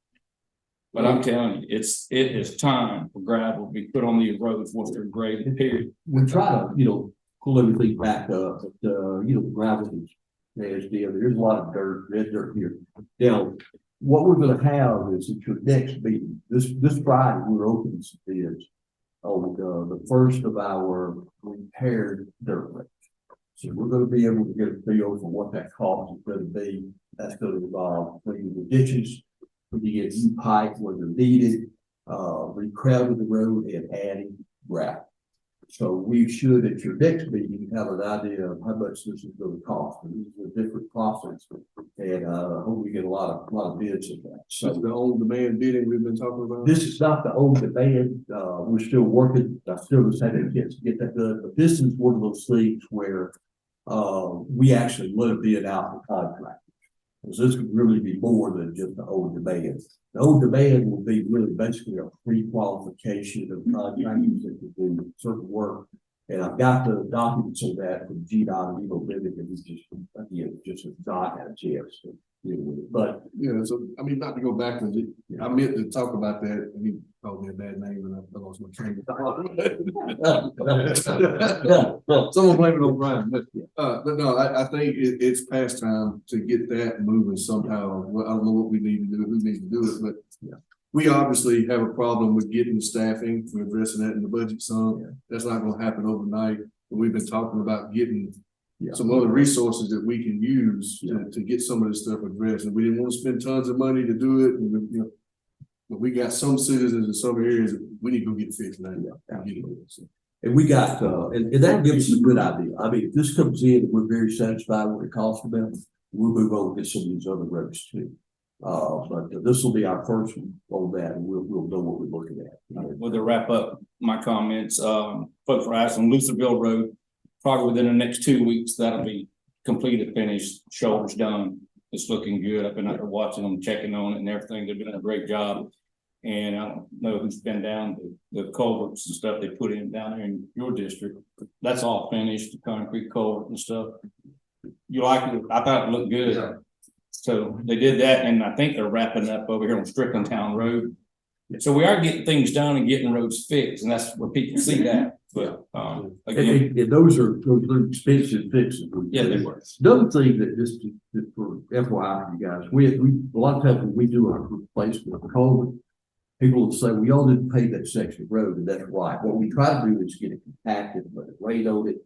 But I'm telling you, it is time for gravel to be put on these roads once they're graded, period. We try to, pull everything back up, but, the gravel is nasty, there's a lot of dirt, red dirt here. Now, what we're gonna have is at your next meeting, this Friday, we're opening some bids on, the first of our repaired dirt roads. So we're gonna be able to get a feel for what that cost is gonna be. That's gonna involve cleaning the ditches, putting in new pipe where they're needed, recrowding the road and adding gravel. So we should, at your next meeting, have an idea of how much this is gonna cost. And these are different processes, and, I hope we get a lot of bids of that. So So the old demand bidding we've been talking about. this is not the old demand, we're still working, I still just had a chance to get that done, but this is one of those things where we actually let a bid out the contract. Because this could really be more than just the old demand. The old demand will be really basically a pre-qualification of contractors that can do certain work. And I've got the documents on that from GDOT and Living, and it's just, again, just not had a chance to deal with it. But Yeah, so, I mean, not to go back to the, I meant to talk about that, and he called me a bad name, and I lost my train of thought. Someone blame it on Brian, but no, I think it's past time to get that moving somehow. Well, I don't know what we need to do, who needs to do it, but yeah. We obviously have a problem with getting the staffing, we're addressing that in the budget some, that's not gonna happen overnight. But we've been talking about getting some other resources that we can use to get some of this stuff addressed, and we didn't want to spend tons of money to do it, and but we got some citizens in some areas that we need to go get fixed now. and we got, and that gives us a good idea. I mean, if this comes in and we're very satisfied with the cost of it, we'll move on to get some of these other roads too. But this will be our first one on that, and we'll know what we're looking at. Well, to wrap up my comments, folks were asking Lutherville Road, probably within the next 2 weeks, that'll be completed, finished, shoulders done. It's looking good. I've been out there watching them, checking on it and everything. They're doing a great job. And I don't know who's been down the culverts and stuff they put in down there in your district. That's all finished, the concrete culvert and stuff. You like it? I thought it looked good. Yeah. So they did that, and I think they're wrapping up over here on Strickland Town Road. So we are getting things done and getting roads fixed, and that's where people see that. But again, And those are expensive fixes. yeah, they were. Another thing that just for FYI, you guys, we a lot of times when we do our replacement of culvert, people will say, we all didn't pay that section of road, and that's right. What we try to do is get it compacted, but rain on it,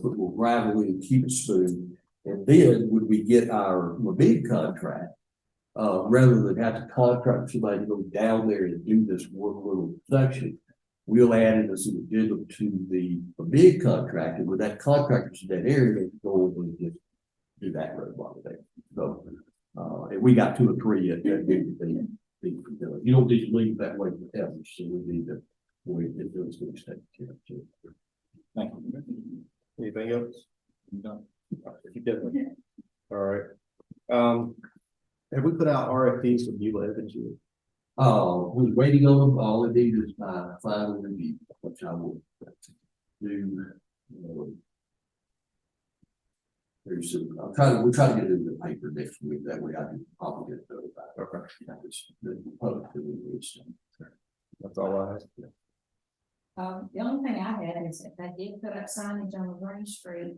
put more gravel in and keep it smooth. And then when we get our big contract, rather than have to contract somebody to go down there and do this one little section, we'll add it as an addendum to the big contract. And when that contractor's in that area, they can go over and just do that road while they're there. So, and we got 2 or 3 at that meeting. You don't just leave that way forever. So we need to, get those things taken care of too. Thank you. Anything else? No. All right. Have we put out RFPs for Beulah Evans yet? We're waiting on them. All it needs is my final review, which I will do. Very soon. We're trying to get it in the paper next week. That way I can probably get it notified. Okay. The public release. That's all I have. The only thing I had is that they did put up signage on Green Street,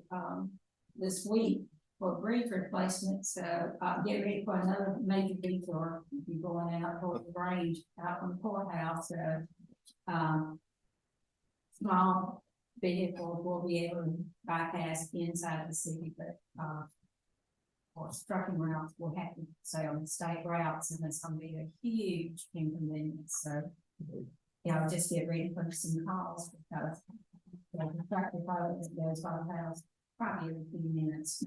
this week for bridge replacement, so, get ready for another major detour. If you're going out toward the range, out from the courthouse, so, small vehicles will be able to bypass inside the city, but, or trucking routes will have to stay on the state routes, and it's gonna be a huge inconvenience, so. Just get ready for some calls, because the tractor pilot that goes by the house probably every few minutes.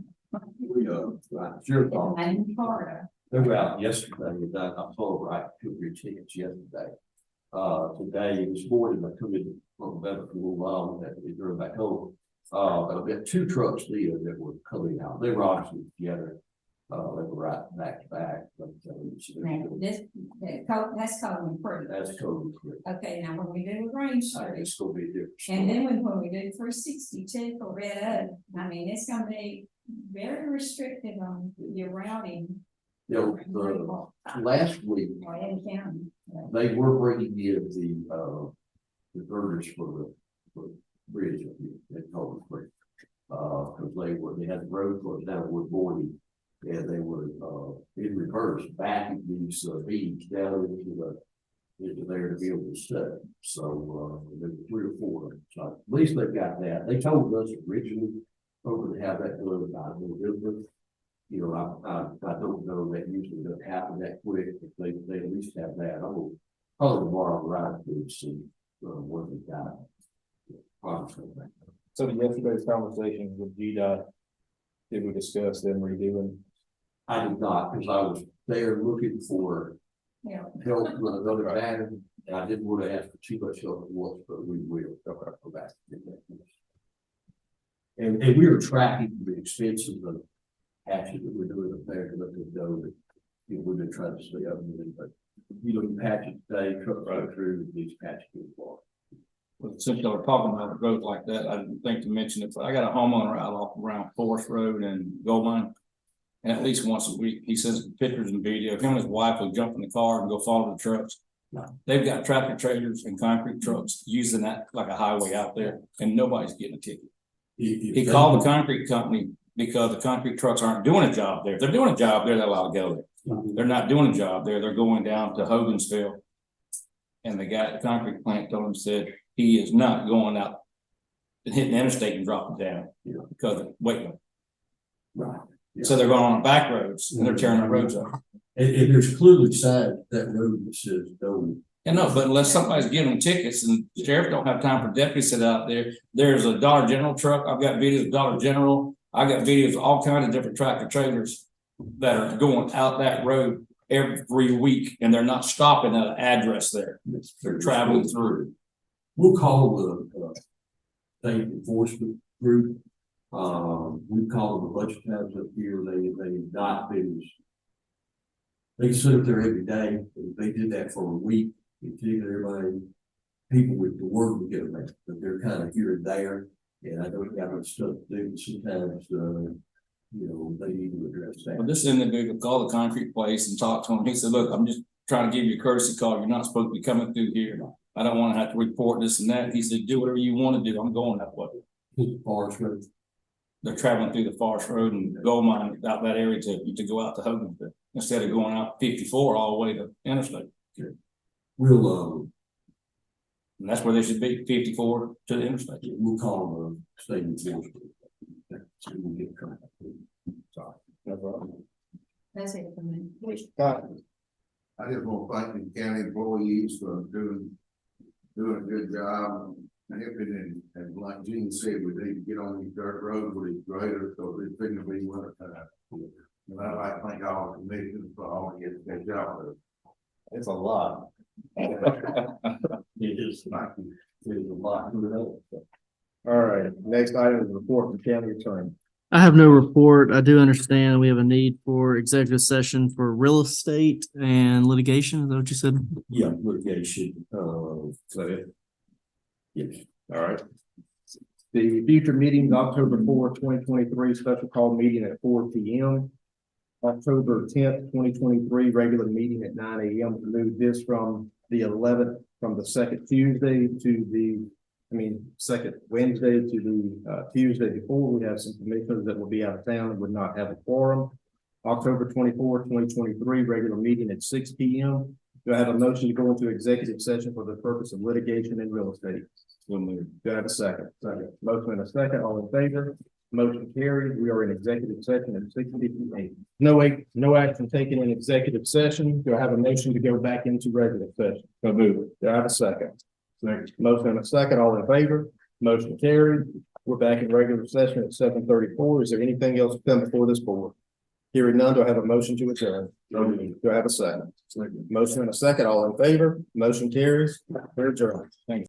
We, right, sure. And in Florida. They were out yesterday, and I told right 2 or 3 tickets yesterday. Today, this morning, I come in from better for a little while, and had to be driven back home. But I've got 2 trucks there that were coming out. They were obviously together. They were right back to back. But, That's called improved. that's totally correct. Okay, now when we do the range street, It's gonna be a different story. and then when we do 362 for Red Oak, I mean, it's gonna be very restricted on your routing. Last week, Or in county. they were bringing in the girders for bridge up here, they called it bridge. Cause they had the road closed down at Wood Morning, and they were, in reverse, backing these, beams down into there to be able to stay. So, there were 3 or 4 of them. So at least they've got that. They told us originally, over to have that done by November. You know, I don't know that usually doesn't happen that quick, but they at least have that. I will probably tomorrow ride to see, what they got. So yesterday's conversation with GDOT, did we discuss them redoing? I did not, because I was there looking for Yeah. help with another matter, and I didn't want to ask for too much help at once, but we will. Okay, go back. And we were tracking the expenses of patching that we're doing up there to let them know that, you know, we've been trying to stay up with it, but you know, you patch it today, truck right through, these patches get far. Well, since y'all are talking about roads like that, I didn't think to mention it, but I got a homeowner out off around Forest Road and Gold Mine. And at least once a week, he sends pictures and video. Him and his wife will jump in the car and go follow the trucks. They've got tractor trailers and concrete trucks using that like a highway out there, and nobody's getting a ticket. He called the concrete company because the concrete trucks aren't doing a job there. If they're doing a job there, they're allowed to go there. They're not doing a job there. They're going down to Hogansville. And the guy at the concrete plant told him, said, he is not going out and hitting the interstate and dropping down because of weight. Right. So they're going on back roads and they're tearing the roads up. And there's clearly signs that road that says don't. Yeah, no, but unless somebody's giving them tickets and sheriff don't have time for deputies to sit out there, there's a Dollar General truck. I've got videos of Dollar General. I got videos of all kinds of different tractor trailers that are going out that road every week, and they're not stopping at an address there. They're traveling through. We'll call the state enforcement group. We call them a bunch of times up here. They've not been. They sit up there every day. They did that for a week. Until everybody, people with the work would get them back, but they're kind of here and there. And I don't have much stuff to do, but sometimes, you know, they need to address that. Well, this individual called the concrete place and talked to him. He said, look, I'm just trying to give you a courtesy call. You're not supposed to be coming through here. I don't want to have to report this and that. He said, do whatever you want to do. I'm going that way. Forest Road. They're traveling through the Forest Road and Gold Mine out that area to go out to Hogansville instead of going out 54 all the way to interstate. Okay. We'll, And that's where they should be, 54 to the interstate. we'll call the state enforcement. So we'll get contact. Sorry, no problem. That's it for me. Scott, I just want to thank the county employees for doing a good job. And helping, and like Gene said, we need to get on these dirt roads with these graders, so it's going to be winter time. And I'd like to thank all the commissioners for all the job. it's a lot. It is a lot. All right, next item is report from county attorney. I have no report. I do understand we have a need for executive session for real estate and litigation. Is that what you said? Yeah, litigation, So, yes. all right. The future meetings, October 4th, 2023, special call meeting at 4 p.m. October 10th, 2023, regular meeting at 9 a.m. to move this from the 11th, from the second Tuesday to the, second Wednesday to the Tuesday before. We have some commissioners that will be out of town and would not have a quorum. October 24th, 2023, regular meeting at 6 p.m. Do I have a motion to go into executive session for the purpose of litigation and real estate? Do I have a second? Second. Motion and a second. All in favor? Motion carried. We are in executive session at 6:58. No action taken in executive session. Do I have a motion to go back into regular session? So move. Do I have a second? Second. Motion and a second. All in favor? Motion carried. We're back in regular session at 7:34. Is there anything else to come before this board? Hearing none, do I have a motion to adjourn? Do I have a second? Motion and a second. All in favor? Motion carries. We're adjourned. Thank you.